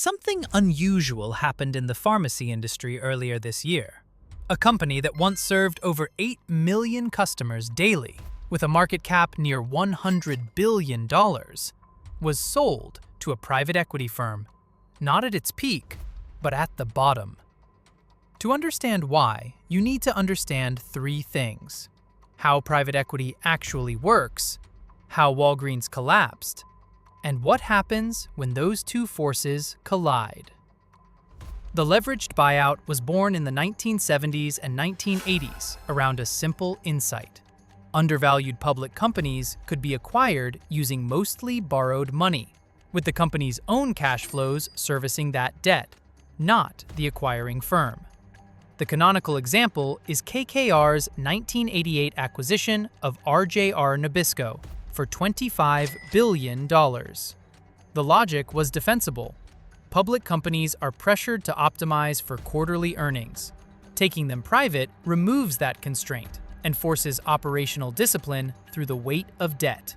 Something unusual happened in the pharmacy industry earlier this year. A company that once served over 8 million customers daily, with a market cap near $100 billion, was sold to a private equity firm, not at its peak, but at the bottom. To understand why, you need to understand three things: how private equity actually works, how Walgreens collapsed, and what happens when those two forces collide. The leveraged buyout was born in the 1970s and 1980s around a simple insight. Undervalued public companies could be acquired using mostly borrowed money, with the company's own cash flows servicing that debt, not the acquiring firm. The canonical example is KKR's 1988 acquisition of RJR Nabisco for $25 billion. The logic was defensible. Public companies are pressured to optimize for quarterly earnings. Taking them private removes that constraint and forces operational discipline through the weight of debt.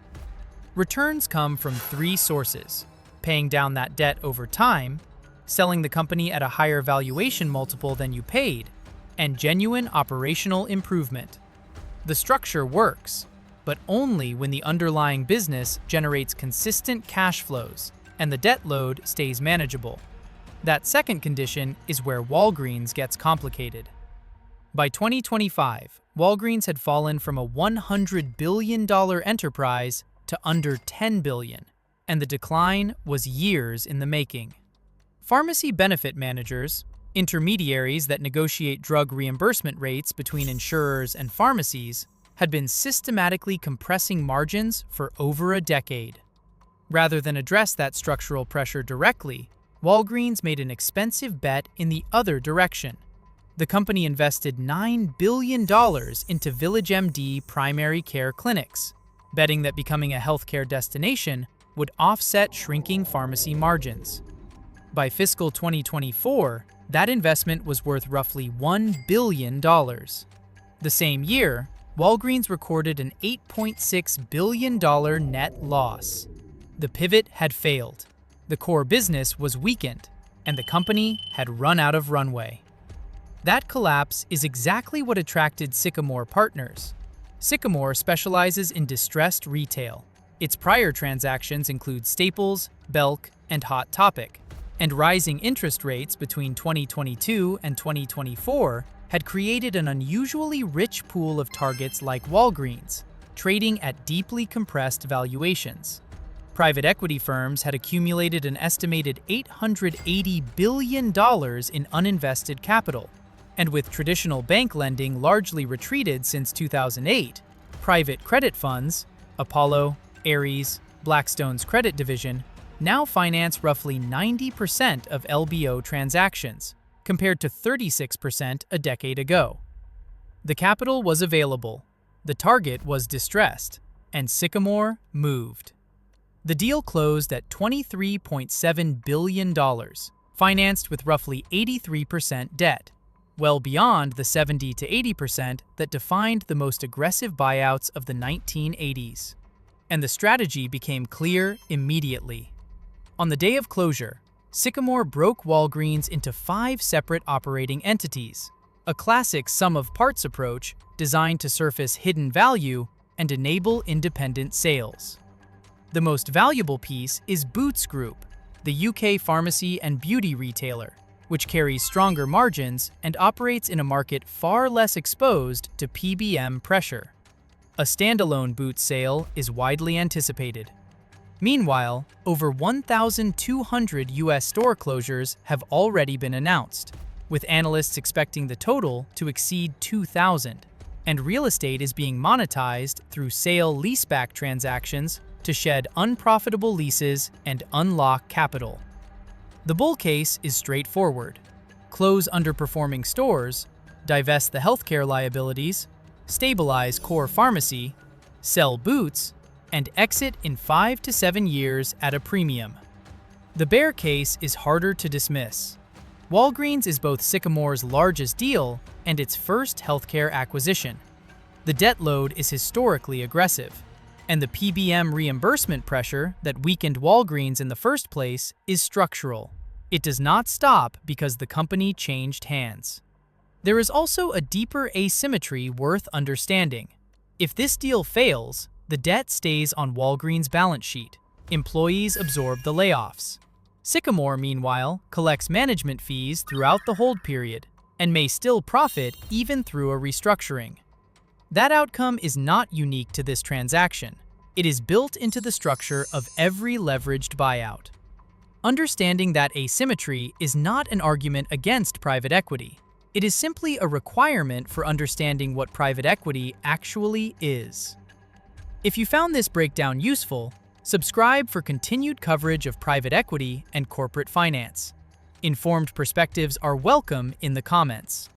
Returns come from three sources: paying down that debt over time, selling the company at a higher valuation multiple than you paid, and genuine operational improvement. The structure works, but only when the underlying business generates consistent cash flows and the debt load stays manageable. That second condition is where Walgreens gets complicated. By 2025, Walgreens had fallen from a $100 billion enterprise to under $10 billion, and the decline was years in the making. Pharmacy benefit managers, intermediaries that negotiate drug reimbursement rates between insurers and pharmacies, had been systematically compressing margins for over a decade. Rather than address that structural pressure directly, Walgreens made an expensive bet in the other direction. The company invested $9 billion into VillageMD primary care clinics, betting that becoming a healthcare destination would offset shrinking pharmacy margins. By fiscal 2024, that investment was worth roughly $1 billion. The same year, Walgreens recorded an $8.6 billion net loss. The pivot had failed. The core business was weakened, and the company had run out of runway. That collapse is exactly what attracted Sycamore partners. Sycamore specializes in distressed retail. Its prior transactions include Staples, Belk, and Hot Topic, and rising interest rates between 2022 and 2024 had created an unusually rich pool of targets like Walgreens, trading at deeply compressed valuations. Private equity firms had accumulated an estimated $880 billion in uninvested capital, and with traditional bank lending largely retreated since 2008, private credit funds, Apollo, Ares, Blackstone's credit division, now finance roughly 90% of LBO transactions, compared to 36% a decade ago. The capital was available, the target was distressed, and Sycamore moved. The deal closed at $23.7 billion, financed with roughly 83% debt, well beyond the 70 to 80% that defined the most aggressive buyouts of the 1980s. And the strategy became clear immediately. On the day of closure, Sycamore broke Walgreens into 5 separate operating entities, a classic sum-of-parts approach designed to surface hidden value and enable independent sales. The most valuable piece is Boots Group, the UK pharmacy and beauty retailer, which carries stronger margins and operates in a market far less exposed to PBM pressure. A standalone Boots sale is widely anticipated. Meanwhile, over 1,200 US store closures have already been announced, with analysts expecting the total to exceed 2,000, and real estate is being monetized through sale-leaseback transactions to shed unprofitable leases and unlock capital. The bull case is straightforward: close underperforming stores, divest the healthcare liabilities, stabilize core pharmacy, sell Boots, and exit in 5 to 7 years at a premium. The bear case is harder to dismiss. Walgreens is both Sycamore's largest deal and its first healthcare acquisition. The debt load is historically aggressive, and the PBM reimbursement pressure that weakened Walgreens in the first place is structural. It does not stop because the company changed hands. There is also a deeper asymmetry worth understanding. If this deal fails, the debt stays on Walgreens' balance sheet. Employees absorb the layoffs. Sycamore, meanwhile, collects management fees throughout the hold period and may still profit even through a restructuring. That outcome is not unique to this transaction. It is built into the structure of every leveraged buyout. Understanding that asymmetry is not an argument against private equity. It is simply a requirement for understanding what private equity actually is. If you found this breakdown useful, subscribe for continued coverage of private equity and corporate finance. Informed perspectives are welcome in the comments.